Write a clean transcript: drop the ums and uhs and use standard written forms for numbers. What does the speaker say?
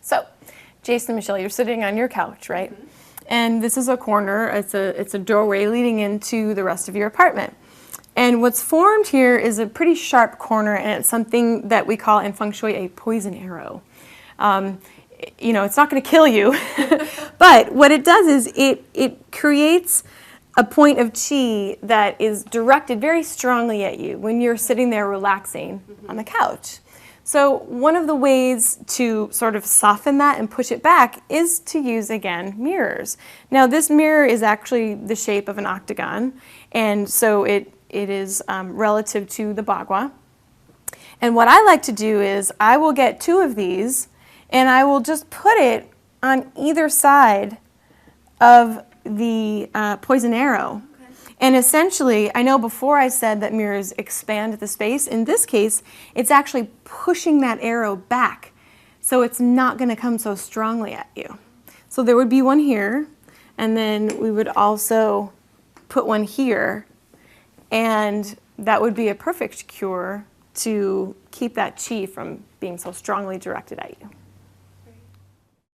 So, Jason and Michelle, you're sitting on your couch, right? And this is a corner, it's a doorway leading into the rest of your apartment. And what's formed here is a pretty sharp corner, and it's something that we call in Feng Shui a poison arrow. You know, it's not going to kill you, but what it does is it creates a point of chi that is directed very strongly at you when you're sitting there relaxing on the couch. So one of the ways to sort of soften that and push it back is to use, again, mirrors. Now this mirror is actually the shape of an octagon, and so it is relative to the Bagua. And what I like to do is I will get 2 of these and I will just put it on either side of the poison arrow. And essentially, I know before I said that mirrors expand the space. In this case, it's actually pushing that arrow back, so it's not going to come so strongly at you. So there would be one here, and then we would also put one here, and that would be a perfect cure to keep that chi from being so strongly directed at you.